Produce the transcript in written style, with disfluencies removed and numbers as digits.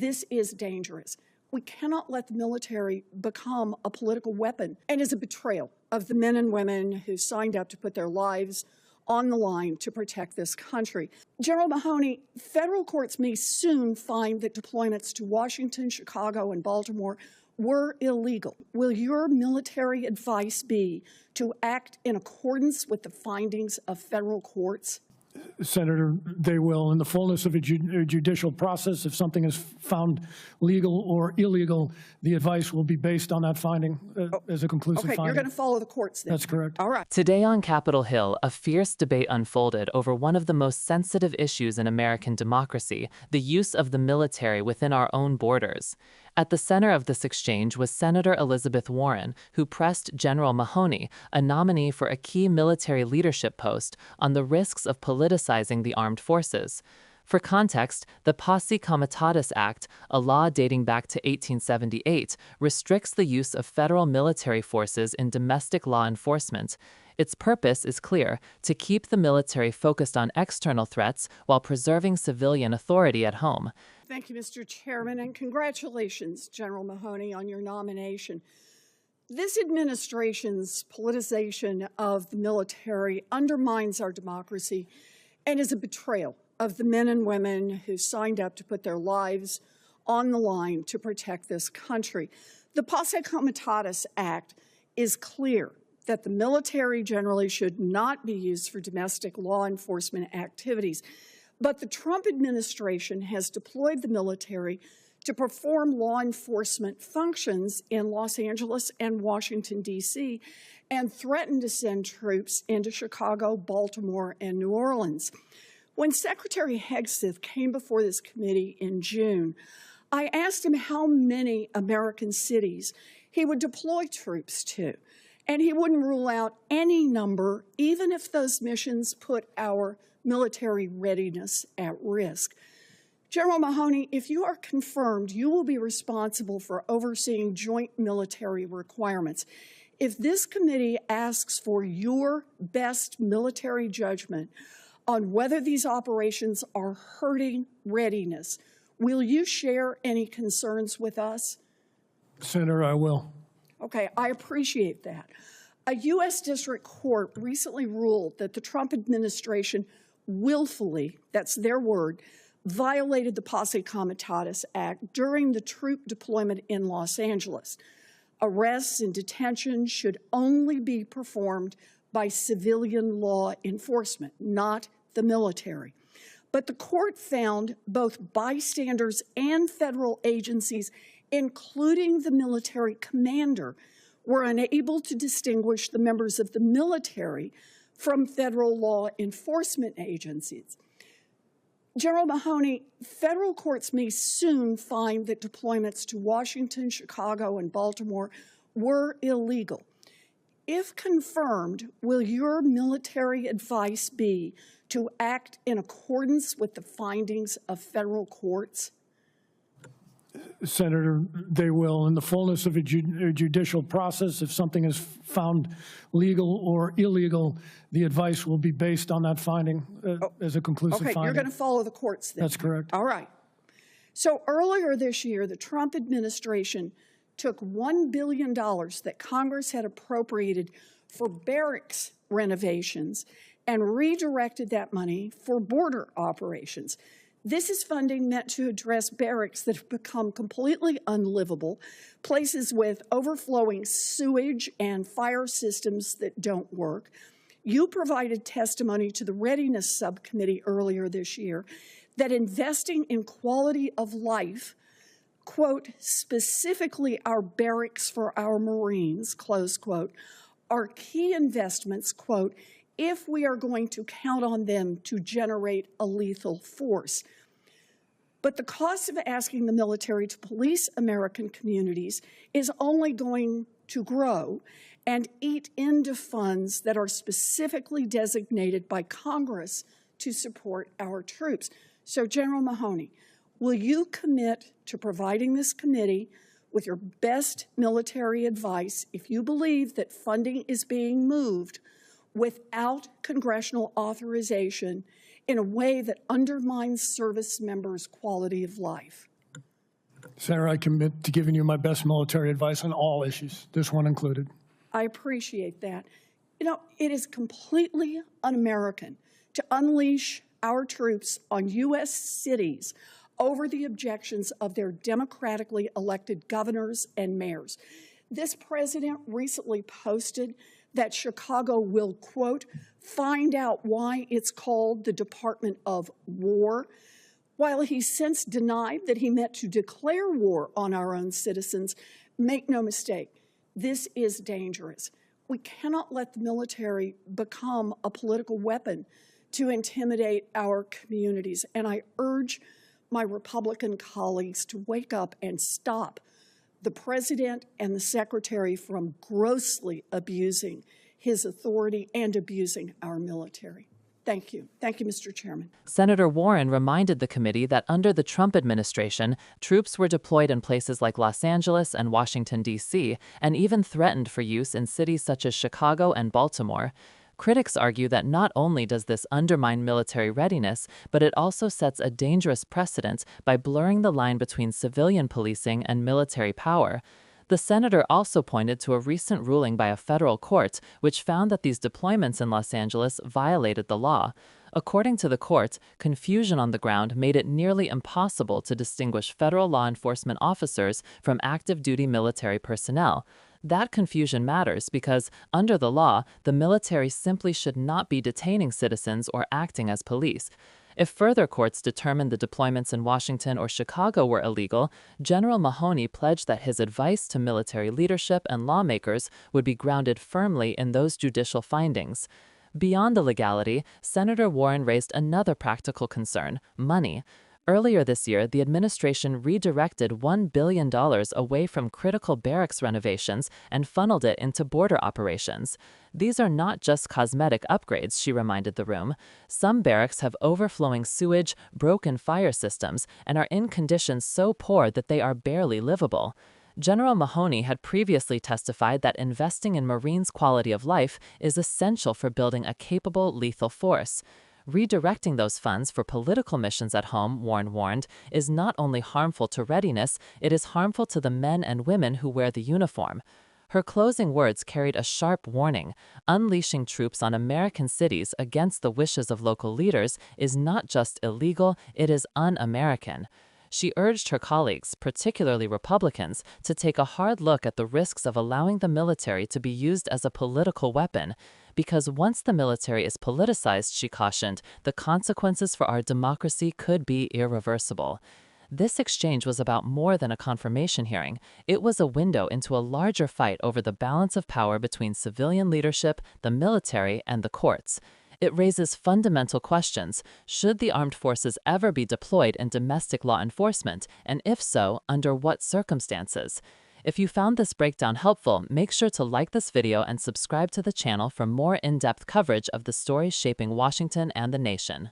This is dangerous. We cannot let the military become a political weapon and is a betrayal of the men and women who signed up to put their lives on the line to protect this country. General Mahoney, federal courts may soon find that deployments to Washington, Chicago, and Baltimore were illegal. Will your military advice be to act in accordance with the findings of federal courts? Senator, they will. In the fullness of a judicial process, if something is found legal or illegal, the advice will be based on that finding as a conclusive finding. Okay, you're going to follow the courts then. That's correct. All right. Today on Capitol Hill, a fierce debate unfolded over one of the most sensitive issues in American democracy, the use of the military within our own borders. At the center of this exchange was Senator Elizabeth Warren, who pressed General Mahoney, a nominee for a key military leadership post, on the risks of politicizing the armed forces. For context, the Posse Comitatus Act, a law dating back to 1878, restricts the use of federal military forces in domestic law enforcement. Its purpose is clear: to keep the military focused on external threats while preserving civilian authority at home. Thank you, Mr. Chairman, and congratulations, General Mahoney, on your nomination. This administration's politicization of the military undermines our democracy and is a betrayal of the men and women who signed up to put their lives on the line to protect this country. The Posse Comitatus Act is clear that the military generally should not be used for domestic law enforcement activities. But the Trump administration has deployed the military to perform law enforcement functions in Los Angeles and Washington, D.C., and threatened to send troops into Chicago, Baltimore, and New Orleans. When Secretary Hegseth came before this committee in June, I asked him how many American cities he would deploy troops to, and he wouldn't rule out any number, even if those missions put our military readiness at risk. General Mahoney, if you are confirmed, you will be responsible for overseeing joint military requirements. If this committee asks for your best military judgment on whether these operations are hurting readiness, will you share any concerns with us? Senator, I will. Okay, I appreciate that. A U.S. District Court recently ruled that the Trump administration willfully, that's their word, violated the Posse Comitatus Act during the troop deployment in Los Angeles. Arrests and detention should only be performed by civilian law enforcement, not the military. But the court found both bystanders and federal agencies, including the military commander, were unable to distinguish the members of the military from federal law enforcement agencies. General Mahoney, federal courts may soon find that deployments to Washington, Chicago, and Baltimore were illegal. If confirmed, will your military advice be to act in accordance with the findings of federal courts? Senator, they will. In the fullness of a judicial process, if something is found legal or illegal, the advice will be based on that finding as a conclusive finding. Okay, you're going to follow the courts then. That's correct. All right. So earlier this year, the Trump administration took $1 billion that Congress had appropriated for barracks renovations and redirected that money for border operations. This is funding meant to address barracks that have become completely unlivable, places with overflowing sewage and fire systems that don't work. You provided testimony to the Readiness Subcommittee earlier this year that investing in quality of life, quote, specifically our barracks for our Marines, close quote, are key investments, quote, if we are going to count on them to generate a lethal force. But the cost of asking the military to police American communities is only going to grow and eat into funds that are specifically designated by Congress to support our troops. So, General Mahoney, will you commit to providing this committee with your best military advice if you believe that funding is being moved without congressional authorization in a way that undermines service members' quality of life? Senator, I commit to giving you my best military advice on all issues, this one included. I appreciate that. You know, it is completely un-American to unleash our troops on U.S. cities over the objections of their democratically elected governors and mayors. This president recently posted that Chicago will, quote, find out why it's called the Department of War, while he since denied that he meant to declare war on our own citizens. Make no mistake, this is dangerous. We cannot let the military become a political weapon to intimidate our communities, and I urge my Republican colleagues to wake up and stop the president and the secretary from grossly abusing his authority and abusing our military. Thank you. Thank you, Mr. Chairman. Senator Warren reminded the committee that under the Trump administration, troops were deployed in places like Los Angeles and Washington, D.C., and even threatened for use in cities such as Chicago and Baltimore. Critics argue that not only does this undermine military readiness, but it also sets a dangerous precedent by blurring the line between civilian policing and military power. The senator also pointed to a recent ruling by a federal court which found that these deployments in Los Angeles violated the law. According to the court, confusion on the ground made it nearly impossible to distinguish federal law enforcement officers from active duty military personnel. That confusion matters because, under the law, the military simply should not be detaining citizens or acting as police. If further courts determined the deployments in Washington or Chicago were illegal, General Mahoney pledged that his advice to military leadership and lawmakers would be grounded firmly in those judicial findings. Beyond the legality, Senator Warren raised another practical concern: money. Earlier this year, the administration redirected $1 billion away from critical barracks renovations and funneled it into border operations. These are not just cosmetic upgrades, she reminded the room. Some barracks have overflowing sewage, broken fire systems, and are in conditions so poor that they are barely livable. General Mahoney had previously testified that investing in Marines' quality of life is essential for building a capable, lethal force. Redirecting those funds for political missions at home, Warren warned, is not only harmful to readiness, it is harmful to the men and women who wear the uniform. Her closing words carried a sharp warning. Unleashing troops on American cities against the wishes of local leaders is not just illegal, it is un-American. She urged her colleagues, particularly Republicans, to take a hard look at the risks of allowing the military to be used as a political weapon. Because once the military is politicized, she cautioned, the consequences for our democracy could be irreversible. This exchange was about more than a confirmation hearing. It was a window into a larger fight over the balance of power between civilian leadership, the military, and the courts. It raises fundamental questions. Should the armed forces ever be deployed in domestic law enforcement, and if so, under what circumstances? If you found this breakdown helpful, make sure to like this video and subscribe to the channel for more in-depth coverage of the stories shaping Washington and the nation.